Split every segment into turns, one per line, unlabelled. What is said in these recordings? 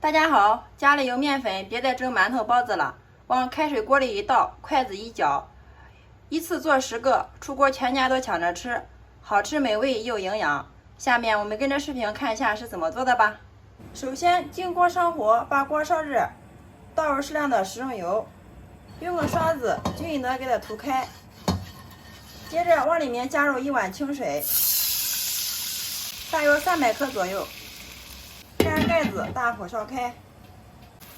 大家好，家里有面粉，别再蒸馒头包子了，往开水锅里一倒，筷子一搅，一次做10个，出锅全家都抢着吃，好吃美味又营养。下面我们跟着视频看一下是怎么做的吧。首先进锅上火，把锅烧热，倒入适量的食用油，用个刷子均匀的给它涂开，接着往里面加入1碗清水，大约300克左右。盖盖子，大火烧开。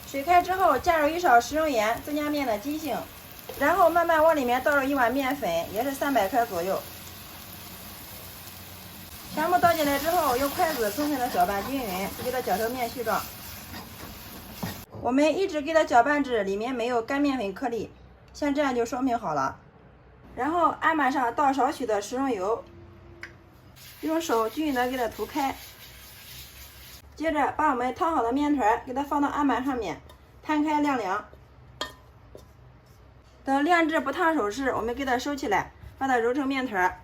水开之后，加入1勺食用盐，增加面的筋性。然后慢慢往里面倒入1碗面粉，也是300克左右。全部倒进来之后，用筷子充分的搅拌均匀，给它搅成面絮状。我们一直给它搅拌至里面没有干面粉颗粒，像这样就说明好了。然后案板上倒少许的食用油，用手均匀的给它涂开。接着把我们烫好的面团给它放到案板上面，摊开晾凉。等晾至不烫手时，我们给它收起来，把它揉成面团。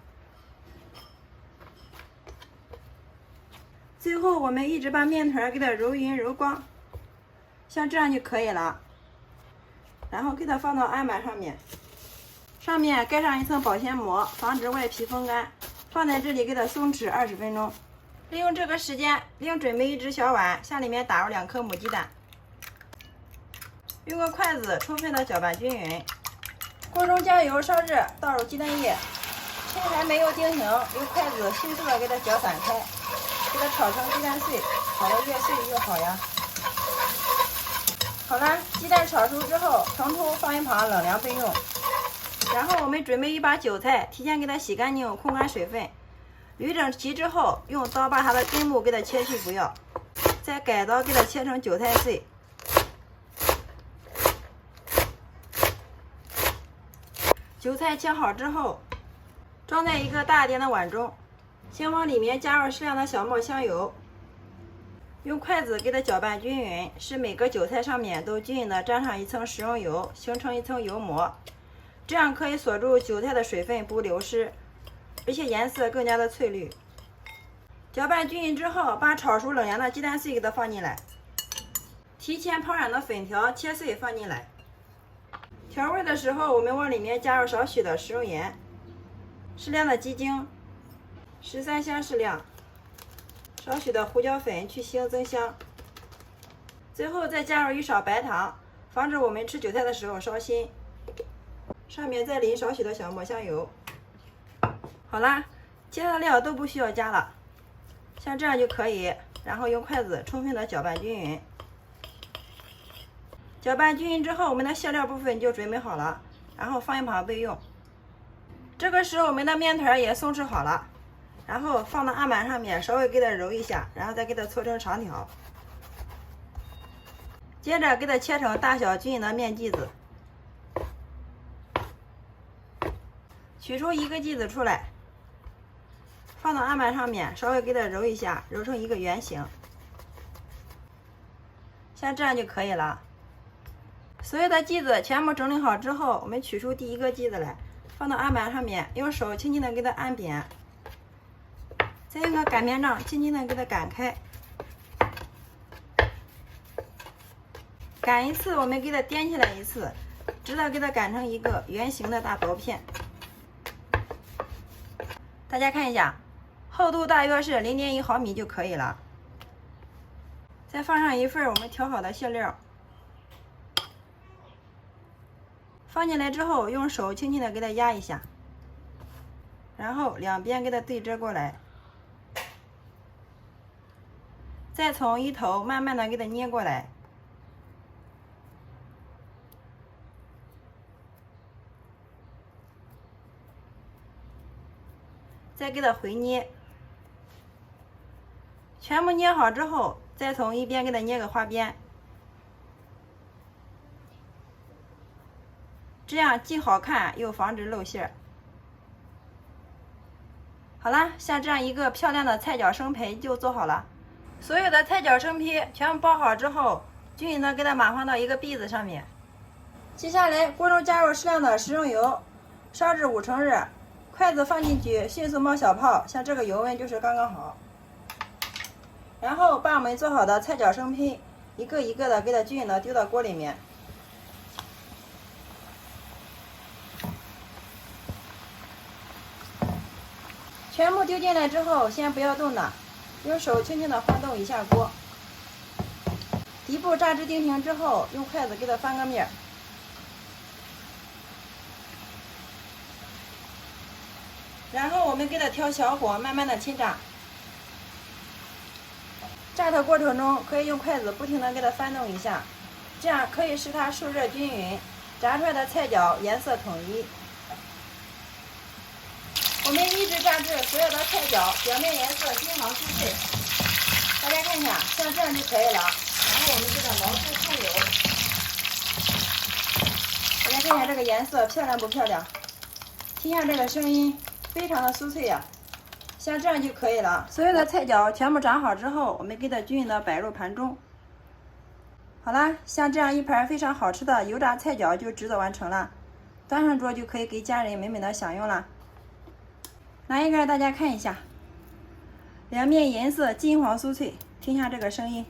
最后我们一直把面团给它揉匀揉光，像这样就可以了。然后给它放到案板上面，上面盖上一层保鲜膜，防止外皮风干。放在这里给它松弛20分钟。利用这个时间，另准备1只小碗，向里面打入2颗母鸡蛋，用个筷子充分的搅拌均匀。锅中将油烧热，倒入鸡蛋液，趁还没有定型，用筷子迅速的给它搅散开，给它炒成鸡蛋碎，炒得越碎越好呀。好了，鸡蛋炒熟之后，盛出放一旁冷凉备用。然后我们准备一把韭菜，提前给它洗干净，控干水分。捋整齐之后，用刀把它的根部给它切去不要，再改刀给它切成韭菜碎。韭菜切好之后，装在一个大点的碗中，先往里面加入适量的小磨香油，用筷子给它搅拌均匀，使每个韭菜上面都均匀的沾上一层食用油，形成一层油膜，这样可以锁住韭菜的水分不流失，而且颜色更加的翠绿。搅拌均匀之后，把炒熟冷凉的鸡蛋碎给它放进来，提前泡软的粉条切碎放进来。调味的时候，我们往里面加入少许的食用盐，适量的鸡精，13香适量，少许的胡椒粉去腥增香。最后再加入1勺白糖，防止我们吃韭菜的时候烧心。上面再淋少许的小磨香油。好啦，其他的料都不需要加了，像这样就可以。然后用筷子充分的搅拌均匀。搅拌均匀之后，我们的馅料部分就准备好了，然后放一旁备用。这个时候我们的面团也松弛好了，然后放到案板上面，稍微给它揉一下，然后再给它搓成长条。接着给它切成大小均匀的面剂子，取出1个剂子出来，放到案板上面，稍微给它揉一下，揉成一个圆形，像这样就可以了。所有的剂子全部整理好之后，我们取出第1个剂子来，放到案板上面，用手轻轻的给它按扁，再用个擀面杖轻轻的给它擀开。擀一次，我们给它颠起来一次，直到给它擀成一个圆形的大薄片。大家看一下，厚度大约是0.1毫米就可以了。再放上一份我们调好的馅料，放进来之后，用手轻轻的给它压一下，然后两边给它对折过来，再从一头慢慢的给它捏过来。再给它回捏，全部捏好之后，再从一边给它捏个花边，这样既好看又防止露馅。好啦，像这样一个漂亮的菜饺生胚就做好了。所有的菜饺生坯全部包好之后，均匀的给它码放到一个篦子上面。接下来锅中加入适量的食用油，烧至5成热。筷子放进去，迅速冒小泡，像这个油温就是刚刚好。然后把我们做好的菜饺生坯一个一个的给它均匀的丢到锅里面。全部丢进来之后，先不要动它，用手轻轻的晃动一下锅。底部炸至定型之后，用筷子给它翻个面。然后我们给它调小火，慢慢的沏炸。炸的过程中，可以用筷子不停的给它翻动一下，这样可以使它受热均匀，炸出来的菜饺颜色统一。我们一直炸至所有的菜饺表面颜色金黄酥脆，大家看一下，像这样就可以了。然后我们给它毛出控油，大家看一下这个颜色漂亮不漂亮？听一下这个声音，非常的酥脆呀。像这样就可以了。所有的菜饺全部炸好之后，我们给它均匀的摆入盘中。好啦，像这样一盘非常好吃的油炸菜饺就制作完成了，端上桌就可以给家人美美的享用了。拿一个让大家看一下，两面颜色金黄酥脆，听一下这个声音，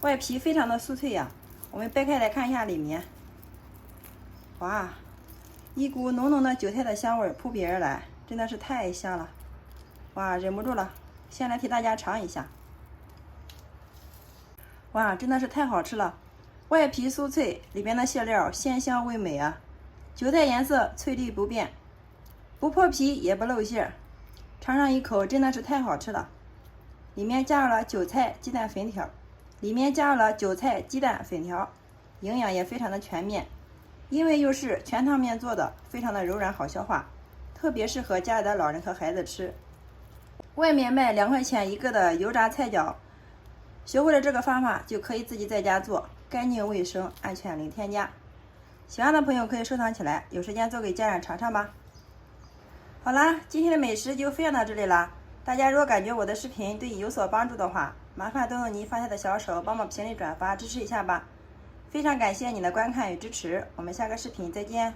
外皮非常的酥脆呀。我们掰开来看一下里面，哇，一股浓浓的韭菜的香味扑鼻而来，真的是太香了，哇，忍不住了，先来替大家尝一下。哇，真的是太好吃了，外皮酥脆，里边的馅料鲜香味美啊，韭菜颜色翠绿不变，不破皮也不露馅，尝上一口真的是太好吃了。里面加入了韭菜鸡蛋粉条，营养也非常的全面。因为又是全汤面做的，非常的柔软好消化，特别适合家里的老人和孩子吃。外面卖2块钱一个的油炸菜饺，学会了这个方法就可以自己在家做，干净卫生，安全零添加。喜欢的朋友可以收藏起来，有时间做给家人尝尝吧。好啦，今天的美食就分享到这里啦。大家如果感觉我的视频对你有所帮助的话，麻烦动动你发财的小手，帮忙评论转发支持一下吧。非常感谢你的观看与支持，我们下个视频再见。